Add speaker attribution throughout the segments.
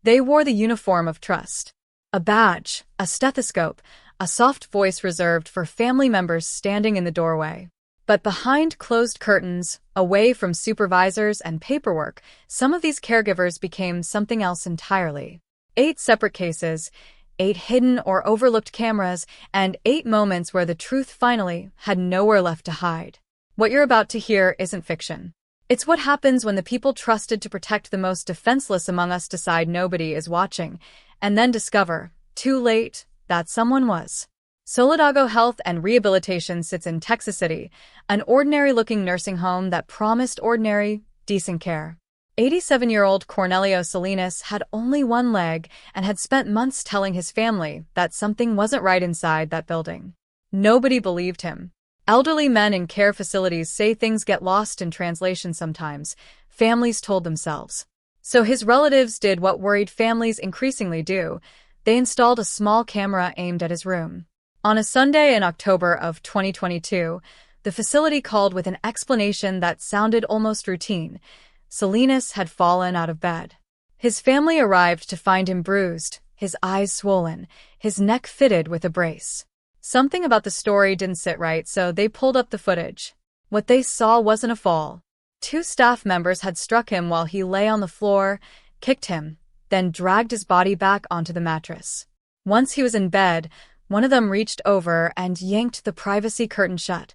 Speaker 1: They wore the uniform of trust. A badge, a stethoscope, a soft voice reserved for family members standing in the doorway. But behind closed curtains, away from supervisors and paperwork, some of these caregivers became something else entirely. 8 separate cases, 8 hidden or overlooked cameras, and 8 moments where the truth finally had nowhere left to hide. What you're about to hear isn't fiction. It's what happens when the people trusted to protect the most defenseless among us decide nobody is watching, and then discover, too late, that someone was. Solidago Health and Rehabilitation sits in Texas City, an ordinary-looking nursing home that promised ordinary, decent care. 87-year-old Cornelio Salinas had only one leg and had spent months telling his family that something wasn't right inside that building. Nobody believed him. Elderly men in care facilities say things get lost in translation sometimes, families told themselves. So his relatives did what worried families increasingly do. They installed a small camera aimed at his room. On a Sunday in October of 2022, the facility called with an explanation that sounded almost routine. Salinas had fallen out of bed. His family arrived to find him bruised, his eyes swollen, his neck fitted with a brace. Something about the story didn't sit right, so they pulled up the footage. What they saw wasn't a fall. 2 staff members had struck him while he lay on the floor, kicked him, then dragged his body back onto the mattress. Once he was in bed, one of them reached over and yanked the privacy curtain shut,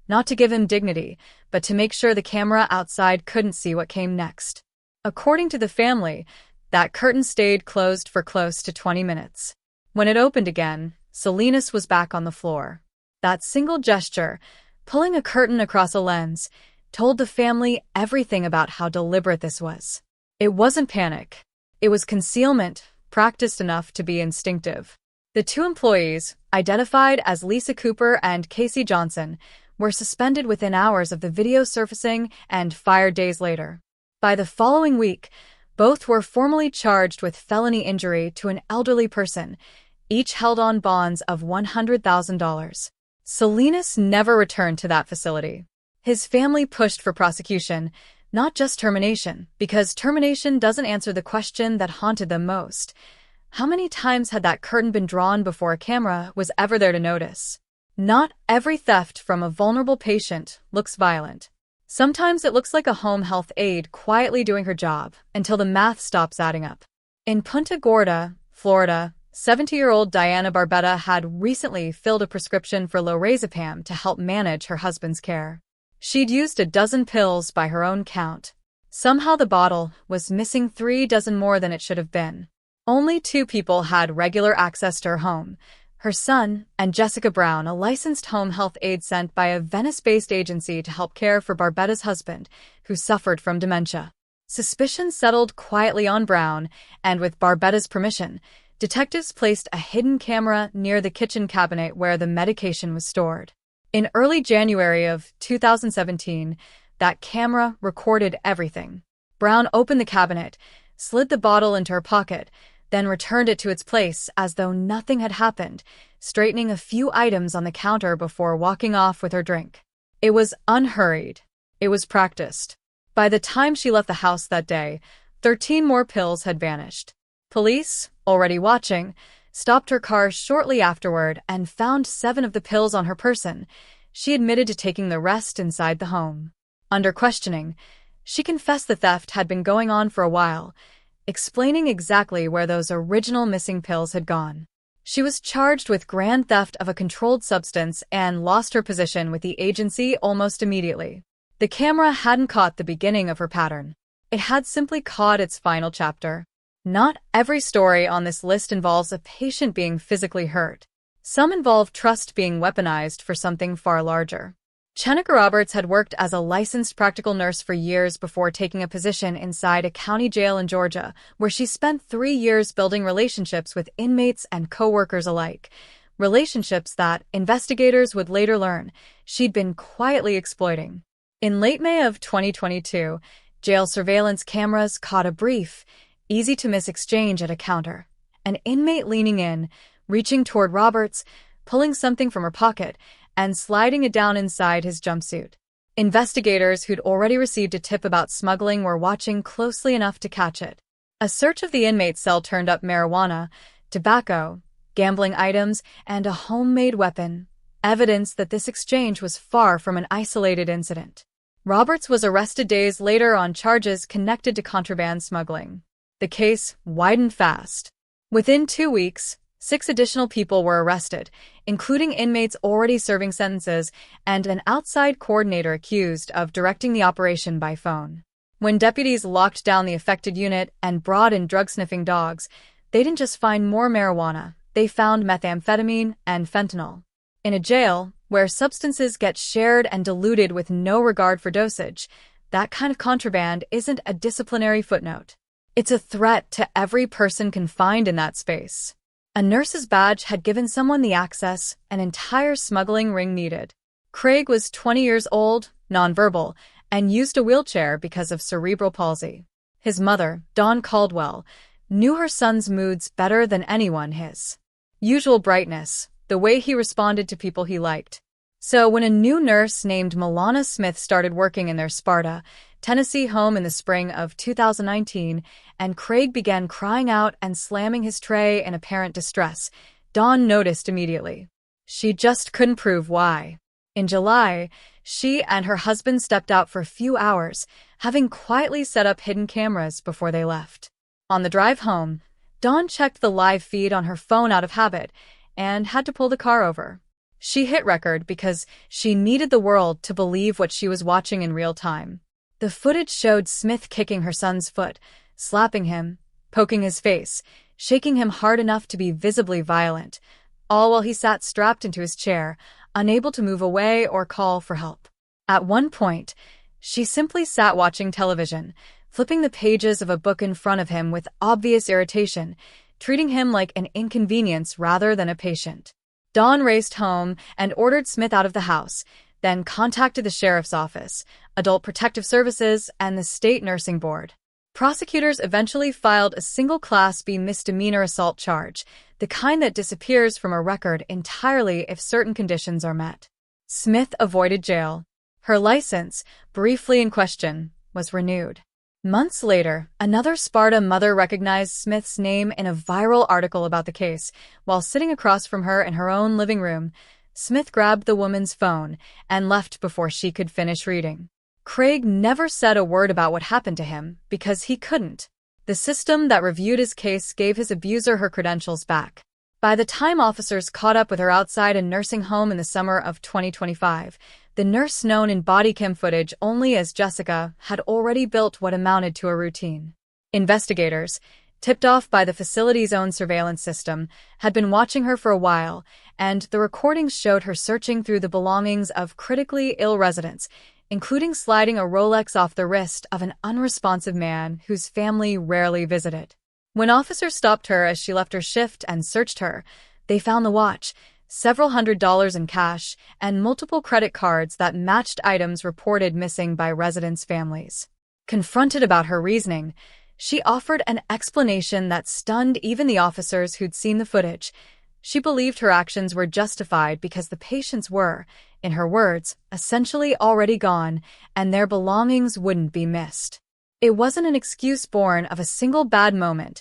Speaker 1: not to give him dignity, but to make sure the camera outside couldn't see what came next. According to the family, that curtain stayed closed for close to 20 minutes. When it opened again, Salinas was back on the floor. That single gesture, pulling a curtain across a lens, told the family everything about how deliberate this was. It wasn't panic. It was concealment, practiced enough to be instinctive. The 2 employees, identified as Lisa Cooper and Casey Johnson, were suspended within hours of the video surfacing and fired days later. By the following week, both were formally charged with felony injury to an elderly person, each held on bonds of $100,000. Salinas never returned to that facility. His family pushed for prosecution, not just termination, because termination doesn't answer the question that haunted them most. How many times had that curtain been drawn before a camera was ever there to notice? Not every theft from a vulnerable patient looks violent. Sometimes it looks like a home health aide quietly doing her job until the math stops adding up. In Punta Gorda, Florida, 70-year-old Diana Barbetta had recently filled a prescription for lorazepam to help manage her husband's care. She'd used a dozen pills by her own count. Somehow the bottle was missing 3 dozen more than it should have been. Only 2 people had regular access to her home, her son and Jessica Brown, a licensed home health aide sent by a Venice-based agency to help care for Barbetta's husband, who suffered from dementia. Suspicion settled quietly on Brown, and with Barbetta's permission, detectives placed a hidden camera near the kitchen cabinet where the medication was stored. In early January of 2017, that camera recorded everything. Brown opened the cabinet, slid the bottle into her pocket, then returned it to its place as though nothing had happened, straightening a few items on the counter before walking off with her drink. It was unhurried. It was practiced. By the time she left the house that day, 13 more pills had vanished. Police, already watching, stopped her car shortly afterward and found 7 of the pills on her person. She admitted to taking the rest inside the home. Under questioning, she confessed the theft had been going on for a while, explaining exactly where those original missing pills had gone. She was charged with grand theft of a controlled substance and lost her position with the agency almost immediately. The camera hadn't caught the beginning of her pattern. It had simply caught its final chapter. Not every story on this list involves a patient being physically hurt. Some involve trust being weaponized for something far larger. Chenika Roberts had worked as a licensed practical nurse for years before taking a position inside a county jail in Georgia, where she spent 3 years building relationships with inmates and co-workers alike. Relationships that, investigators would later learn, she'd been quietly exploiting. In late May of 2022, jail surveillance cameras caught a brief, easy-to-miss exchange at a counter. An inmate leaning in, reaching toward Roberts, pulling something from her pocket, and sliding it down inside his jumpsuit. Investigators who'd already received a tip about smuggling were watching closely enough to catch it. A search of the inmate's cell turned up marijuana, tobacco, gambling items, and a homemade weapon, evidence that this exchange was far from an isolated incident. Roberts was arrested days later on charges connected to contraband smuggling. The case widened fast. Within 2 weeks, 6 additional people were arrested, including inmates already serving sentences and an outside coordinator accused of directing the operation by phone. When deputies locked down the affected unit and brought in drug-sniffing dogs, they didn't just find more marijuana, they found methamphetamine and fentanyl. In a jail, where substances get shared and diluted with no regard for dosage, that kind of contraband isn't a disciplinary footnote. It's a threat to every person confined in that space. A nurse's badge had given someone the access an entire smuggling ring needed. Craig was 20 years old, nonverbal, and used a wheelchair because of cerebral palsy. His mother, Dawn Caldwell, knew her son's moods better than anyone his. Usual brightness, the way he responded to people he liked. So when a new nurse named Milana Smith started working in their Sparta, Tennessee home in the spring of 2019, and Craig began crying out and slamming his tray in apparent distress, Dawn noticed immediately. She just couldn't prove why. In July, she and her husband stepped out for a few hours, having quietly set up hidden cameras before they left. On the drive home, Dawn checked the live feed on her phone out of habit and had to pull the car over. She hit record because she needed the world to believe what she was watching in real time. The footage showed Smith kicking her son's foot, slapping him, poking his face, shaking him hard enough to be visibly violent, all while he sat strapped into his chair, unable to move away or call for help. At one point, she simply sat watching television, flipping the pages of a book in front of him with obvious irritation, treating him like an inconvenience rather than a patient. Dawn raced home and ordered Smith out of the house, then contacted the sheriff's office, Adult Protective Services, and the state nursing board. Prosecutors eventually filed a single Class B misdemeanor assault charge, the kind that disappears from a record entirely if certain conditions are met. Smith avoided jail. Her license, briefly in question, was renewed. Months later, another Sparta mother recognized Smith's name in a viral article about the case. While sitting across from her in her own living room, Smith grabbed the woman's phone and left before she could finish reading. Craig never said a word about what happened to him because he couldn't. The system that reviewed his case gave his abuser her credentials back. By the time officers caught up with her outside a nursing home in the summer of 2025, the nurse known in body cam footage only as Jessica had already built what amounted to a routine. Investigators, tipped off by the facility's own surveillance system, had been watching her for a while, and the recordings showed her searching through the belongings of critically ill residents, including sliding a Rolex off the wrist of an unresponsive man whose family rarely visited. When officers stopped her as she left her shift and searched her, they found the watch, several $100s in cash, and multiple credit cards that matched items reported missing by residents' families. Confronted about her reasoning, she offered an explanation that stunned even the officers who'd seen the footage. She believed her actions were justified because the patients were, in her words, essentially already gone, and their belongings wouldn't be missed. It wasn't an excuse born of a single bad moment.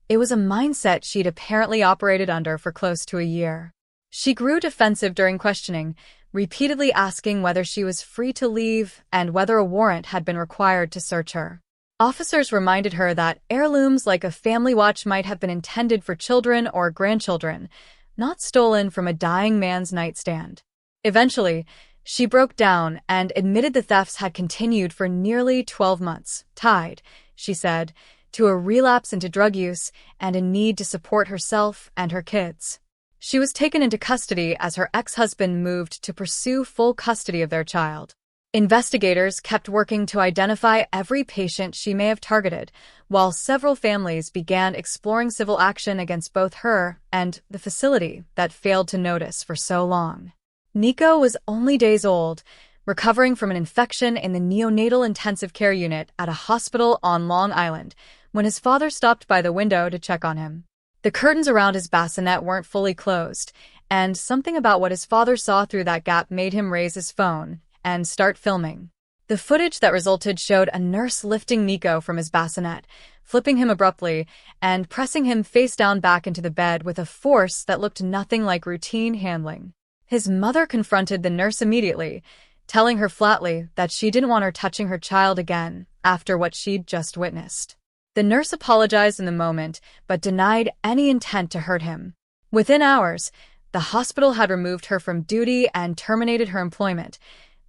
Speaker 1: It was a mindset she'd apparently operated under for close to a year. She grew defensive during questioning, repeatedly asking whether she was free to leave and whether a warrant had been required to search her. Officers reminded her that heirlooms like a family watch might have been intended for children or grandchildren, not stolen from a dying man's nightstand. Eventually, she broke down and admitted the thefts had continued for nearly 12 months, tied, she said, to a relapse into drug use and a need to support herself and her kids. She was taken into custody as her ex-husband moved to pursue full custody of their child. Investigators kept working to identify every patient she may have targeted, while several families began exploring civil action against both her and the facility that failed to notice for so long. Nico was only days old, recovering from an infection in the neonatal intensive care unit at a hospital on Long Island, when his father stopped by the window to check on him. The curtains around his bassinet weren't fully closed, and something about what his father saw through that gap made him raise his phone and start filming. The footage that resulted showed a nurse lifting Nico from his bassinet, flipping him abruptly and pressing him face down back into the bed with a force that looked nothing like routine handling. His mother confronted the nurse immediately, telling her flatly that she didn't want her touching her child again after what she'd just witnessed. The nurse apologized in the moment, but denied any intent to hurt him. Within hours, the hospital had removed her from duty and terminated her employment,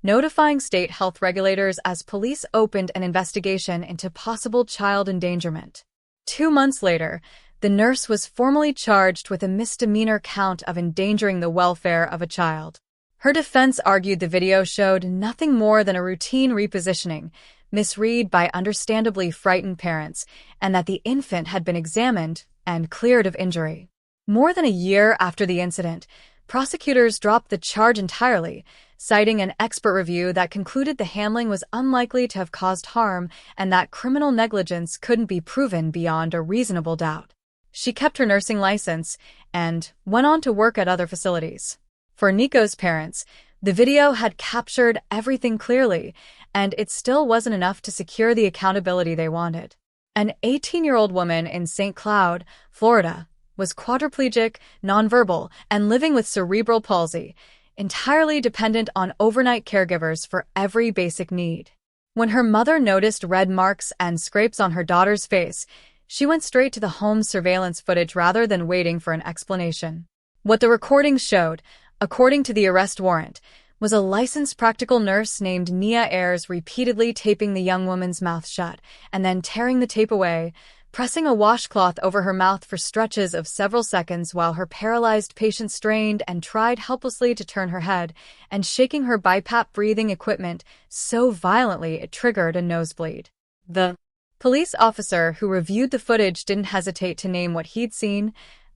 Speaker 1: notifying state health regulators as police opened an investigation into possible child endangerment. 2 months later, the nurse was formally charged with a misdemeanor count of endangering the welfare of a child. Her defense argued the video showed nothing more than a routine repositioning, misread by understandably frightened parents, and that the infant had been examined and cleared of injury. More than a year after the incident, prosecutors dropped the charge entirely, citing an expert review that concluded the handling was unlikely to have caused harm and that criminal negligence couldn't be proven beyond a reasonable doubt. She kept her nursing license and went on to work at other facilities. For Nico's parents, the video had captured everything clearly, and it still wasn't enough to secure the accountability they wanted. An 18-year-old woman in St. Cloud, Florida, was quadriplegic, nonverbal, and living with cerebral palsy, entirely dependent on overnight caregivers for every basic need. When her mother noticed red marks and scrapes on her daughter's face, she went straight to the home surveillance footage rather than waiting for an explanation. What the recordings showed, according to the arrest warrant, was a licensed practical nurse named Nia Ayers repeatedly taping the young woman's mouth shut and then tearing the tape away, pressing a washcloth over her mouth for stretches of several seconds while her paralyzed patient strained and tried helplessly to turn her head, and shaking her BiPAP breathing equipment so violently it triggered a nosebleed. The police officer who reviewed the footage didn't hesitate to name what he'd seen: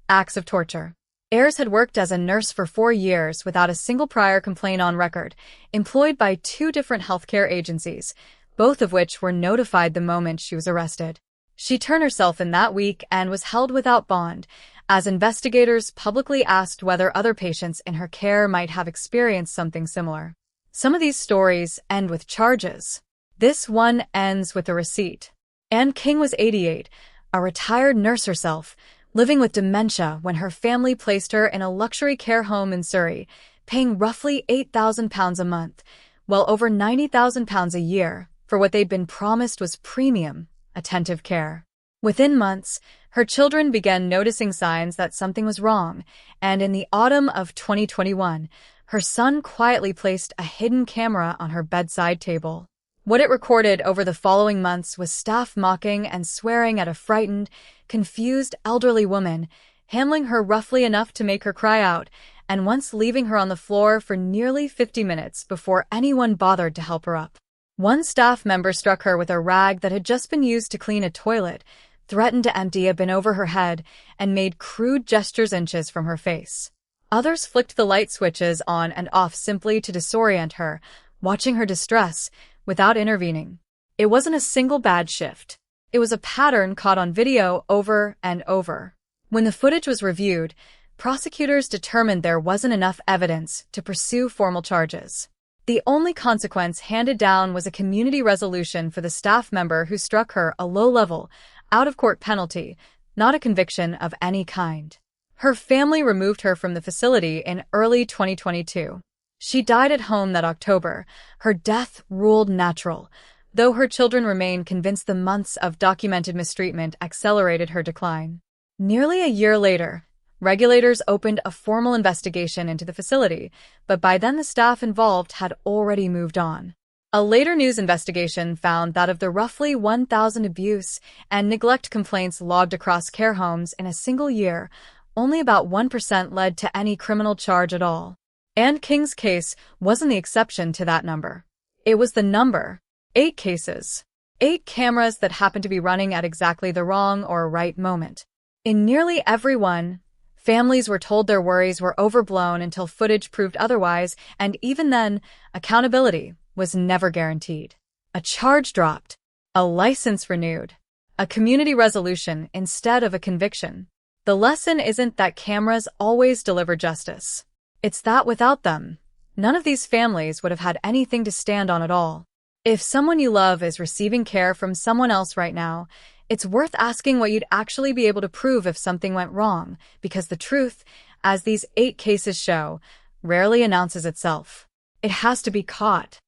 Speaker 1: acts of torture. Ayers had worked as a nurse for 4 years without a single prior complaint on record, employed by 2 different healthcare agencies, both of which were notified the moment she was arrested. She turned herself in that week and was held without bond, as investigators publicly asked whether other patients in her care might have experienced something similar. Some of these stories end with charges. This one ends with a receipt. Anne King was 88, a retired nurse herself, living with dementia when her family placed her in a luxury care home in Surrey, paying roughly £8,000 a month, while over £90,000 a year for what they'd been promised was premium, attentive care. Within months, her children began noticing signs that something was wrong, and in the autumn of 2021, her son quietly placed a hidden camera on her bedside table. What it recorded over the following months was staff mocking and swearing at a frightened, confused elderly woman, handling her roughly enough to make her cry out, and once leaving her on the floor for nearly 50 minutes before anyone bothered to help her up. One staff member struck her with a rag that had just been used to clean a toilet, threatened to empty a bin over her head, and made crude gestures inches from her face. Others flicked the light switches on and off simply to disorient her, watching her distress, without intervening. It wasn't a single bad shift. It was a pattern caught on video over and over. When the footage was reviewed, prosecutors determined there wasn't enough evidence to pursue formal charges. The only consequence handed down was a community resolution for the staff member who struck her, a low-level, out-of-court penalty, not a conviction of any kind. Her family removed her from the facility in early 2022. She died at home that October. Her death ruled natural, though her children remain convinced the months of documented mistreatment accelerated her decline. Nearly a year later, regulators opened a formal investigation into the facility, but by then the staff involved had already moved on. A later news investigation found that of the roughly 1,000 abuse and neglect complaints logged across care homes in a single year, only about 1% led to any criminal charge at all. Anne King's case wasn't the exception to that number. It was the number. 8 cases. 8 cameras that happened to be running at exactly the wrong or right moment. In nearly every one, families were told their worries were overblown until footage proved otherwise, and even then, accountability was never guaranteed. A charge dropped. A license renewed. A community resolution instead of a conviction. The lesson isn't that cameras always deliver justice. It's that without them, none of these families would have had anything to stand on at all. If someone you love is receiving care from someone else right now, It's worth asking what you'd actually be able to prove if something went wrong, because the truth, as these 8 cases show, rarely announces itself. It has to be caught.